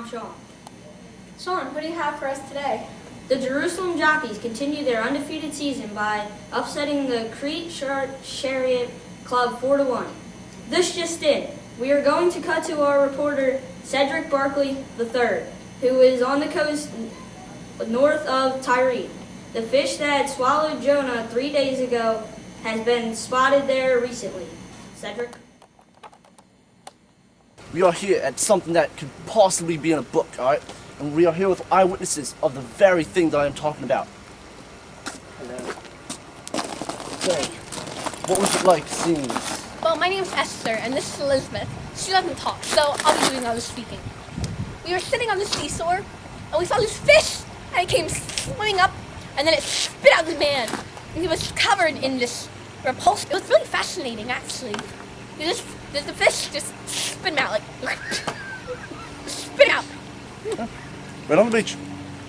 I'm Sean. Sean, what do you have for us today? The Jerusalem Jockeys continue their undefeated season by upsetting the Crete Chariot Club 4-1. This just in, we are going to cut to our reporter Cedric Barkley III, who is on the coast north of Tyre. The fish that swallowed Jonah 3 days ago has been spotted there recently. Cedric? We are here at something that could possibly be in a book, alright? And we are here with eyewitnesses of the very thing that I am talking about. Okay, what was it like seeing this? Well, my name's Esther, and this is Elizabeth. She doesn't talk, so I'll be doing all the speaking. We were sitting on the seashore, and we saw this fish, and it came swimming up, and then it spit out the man. And he was covered in this repulsive. It was really fascinating, actually. The fish just spit him out, like, spit out. Right on the beach.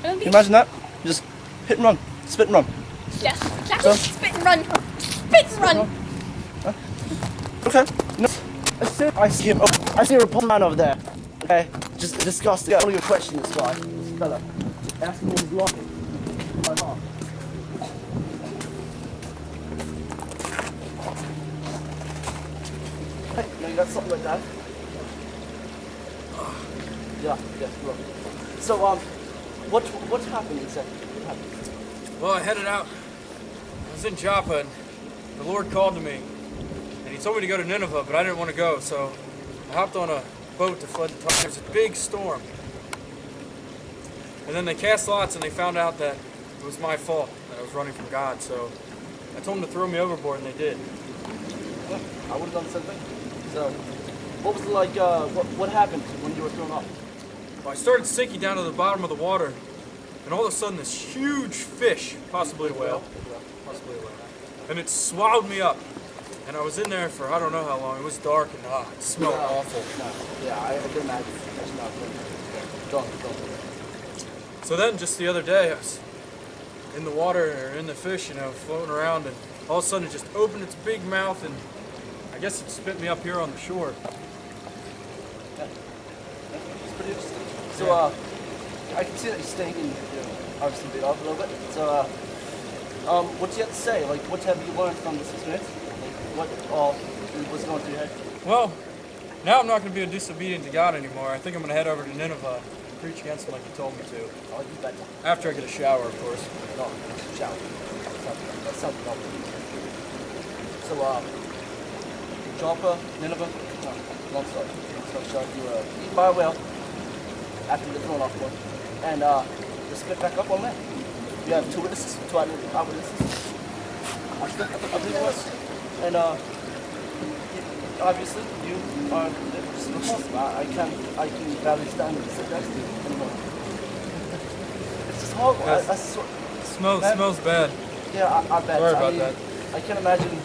Right on the Can you imagine that? You just hit and run, spit and run. Yes, exactly. Spit and run. Spit and run. Okay. No. I see him. Oh, I see a repulsive man over there. Okay. Just disgusting. I want to question this guy, this fella. Ask him what he's like. My mom. Hey, no, you got something like that? Yeah, look. So, what happened exactly? What happened? Well, I headed out. I was in Joppa, and the Lord called to me. And he told me to go to Nineveh, but I didn't want to go, so I hopped on a boat to flood the There was a big storm. And then they cast lots, and they found out that it was my fault, that I was running from God, so I told them to throw me overboard, and they did. Yeah, I would have done the same thing. So, what was it like, what happened when you were thrown off? Well, I started sinking down to the bottom of the water, and all of a sudden this huge fish, possibly a whale, and it swallowed me up. And I was in there for I don't know how long. It was dark and it smelled awful. No. Yeah, I can imagine. That's not good. Don't. So then, just the other day, I was in the water, or in the fish, floating around, and all of a sudden it just opened its big mouth, and I guess it spit me up here on the shore. Yeah. It's pretty interesting. So, I can see that you're staying in, obviously bit off a little bit. So, what do you have to say? Like, what have you learned from this experience? What all was going through your head? Well, now I'm not going to be disobedient to God anymore. I think I'm going to head over to Nineveh and preach against him like he told me to. Oh, you bet. After I get a shower, of course. No, shower. That sounds lovely. So, Joppa, Nineveh, no, long story. You were eaten by a whale after you were thrown off board, and you spit back up on land. You have two eyewitnesses. I believe it was. And obviously you are just repulsive. I can barely stand and sit next to you anymore. It's just horrible. Smells bad. Yeah, I bet. Sorry about that. I can't imagine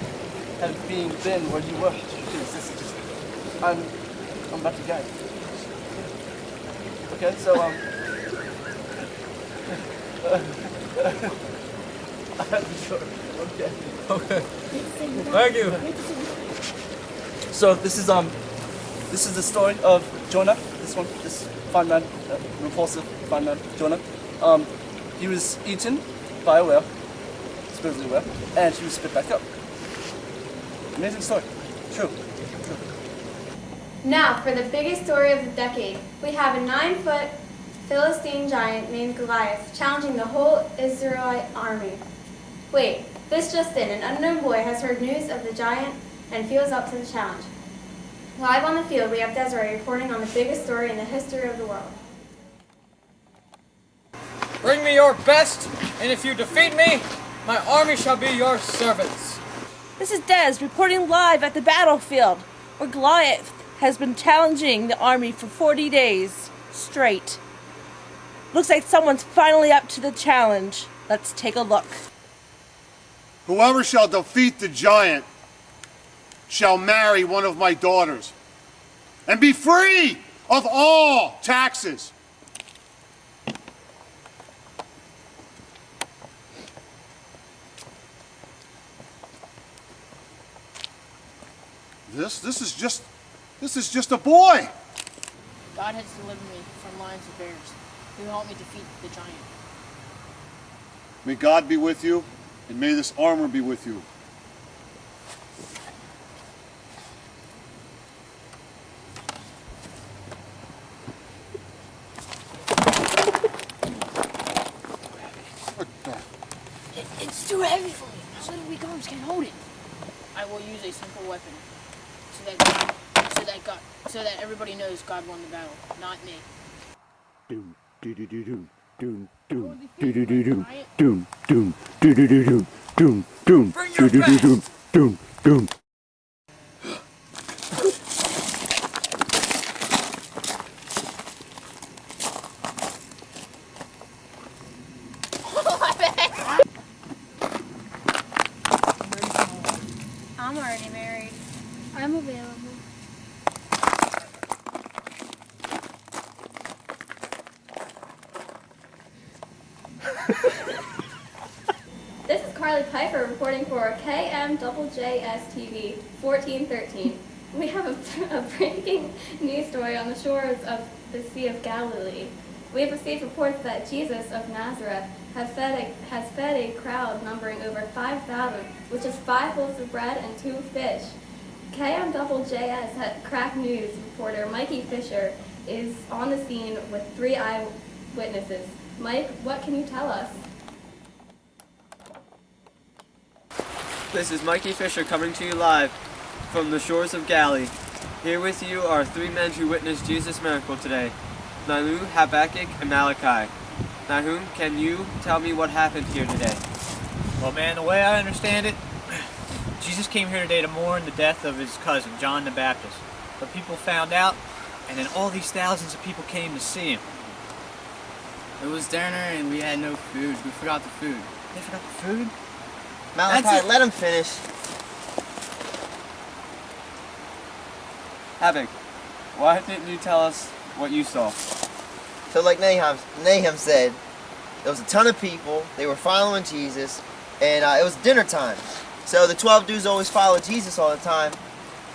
being where you were. This is just, I'm about to gag. Okay, so sure. Okay. Thank you. So this is the story of Jonah. This fine man, repulsive fine man, Jonah. He was eaten by a whale, supposedly a whale, and he was spit back up. Amazing story. True. Now, for the biggest story of the decade, we have a 9-foot Philistine giant named Goliath challenging the whole Israelite army. Wait, this just in, an unknown boy has heard news of the giant and feels up to the challenge. Live on the field, we have Desiree reporting on the biggest story in the history of the world. Bring me your best, and if you defeat me, my army shall be your servants. This is Des reporting live at the battlefield, where Goliath has been challenging the army for 40 days straight. Looks like someone's finally up to the challenge. Let's take a look. Whoever shall defeat the giant shall marry one of my daughters and be free of all taxes. This is just a boy. God has delivered me from lions and bears. He will help me defeat the giant. May God be with you, and may this armor be with you. It's too heavy for me. My little weak arms can't hold it. I will use a simple weapon, so that everybody knows God won the battle, not me. Doom, doo doo doo doom, doom, doom, doo doo doo doom, doom, doom, doo doo doo doom, doom, doom, doo doo doo doom, doom, doom. I'm already married. I'm available. This is Carly Piper reporting for KMJJS-TV 1413. We have a breaking news story on the shores of the Sea of Galilee. We have received reports that Jesus of Nazareth has fed a crowd numbering over 5,000 with just 5 loaves of bread and 2 fish. KMJJS Crack News reporter Mikey Fisher is on the scene with 3 eyewitnesses. Mike, what can you tell us? This is Mikey Fisher coming to you live from the shores of Galilee. Here with you are 3 men who witnessed Jesus' miracle today, Nahum, Habakkuk, and Malachi. Nahum, can you tell me what happened here today? Well, man, the way I understand it, Jesus came here today to mourn the death of his cousin, John the Baptist. But people found out, and then all these thousands of people came to see him. It was dinner and we had no food. We forgot the food. They forgot the food? Malachi, let him finish. Habakkuk, why didn't you tell us what you saw? So like Nahum said, there was a ton of people, they were following Jesus, and it was dinner time. So the 12 dudes always followed Jesus all the time.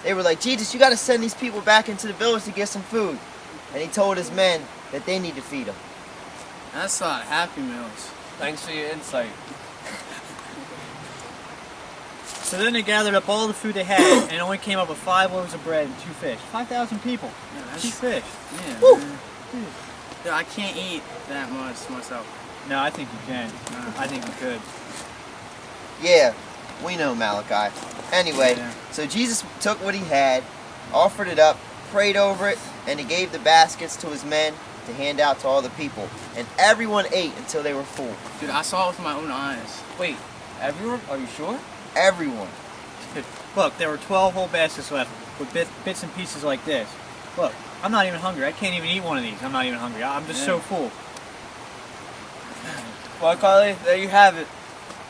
They were like, Jesus, you got to send these people back into the village to get some food. And he told his men that they need to feed them. That's a lot of Happy Meals. Thanks for your insight. So then they gathered up all the food they had, and it only came up with 5 loaves of bread and 2 fish. 5,000 people. Yeah, 2 fish. Yeah, Woo! man. Dude, I can't eat that much myself. No, I think you can. I think you could. Yeah, we know Malachi. Anyway, Yeah. so Jesus took what he had, offered it up, prayed over it, and he gave the baskets to his men to hand out to all the people. And everyone ate until they were full. Dude, I saw it with my own eyes. Wait, everyone? Are you sure? Everyone. Look, there were 12 whole baskets left with bits and pieces like this. Look, I'm not even hungry. I can't even eat one of these. I'm not even hungry. I'm just so full. Well, Carly, there you have it.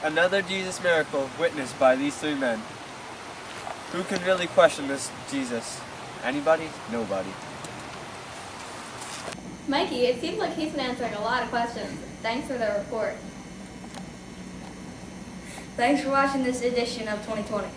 Another Jesus miracle witnessed by these 3 men. Who can really question this Jesus? Anybody? Nobody. Mikey, it seems like he's been answering a lot of questions. Thanks for the report. Thanks for watching this edition of 2020.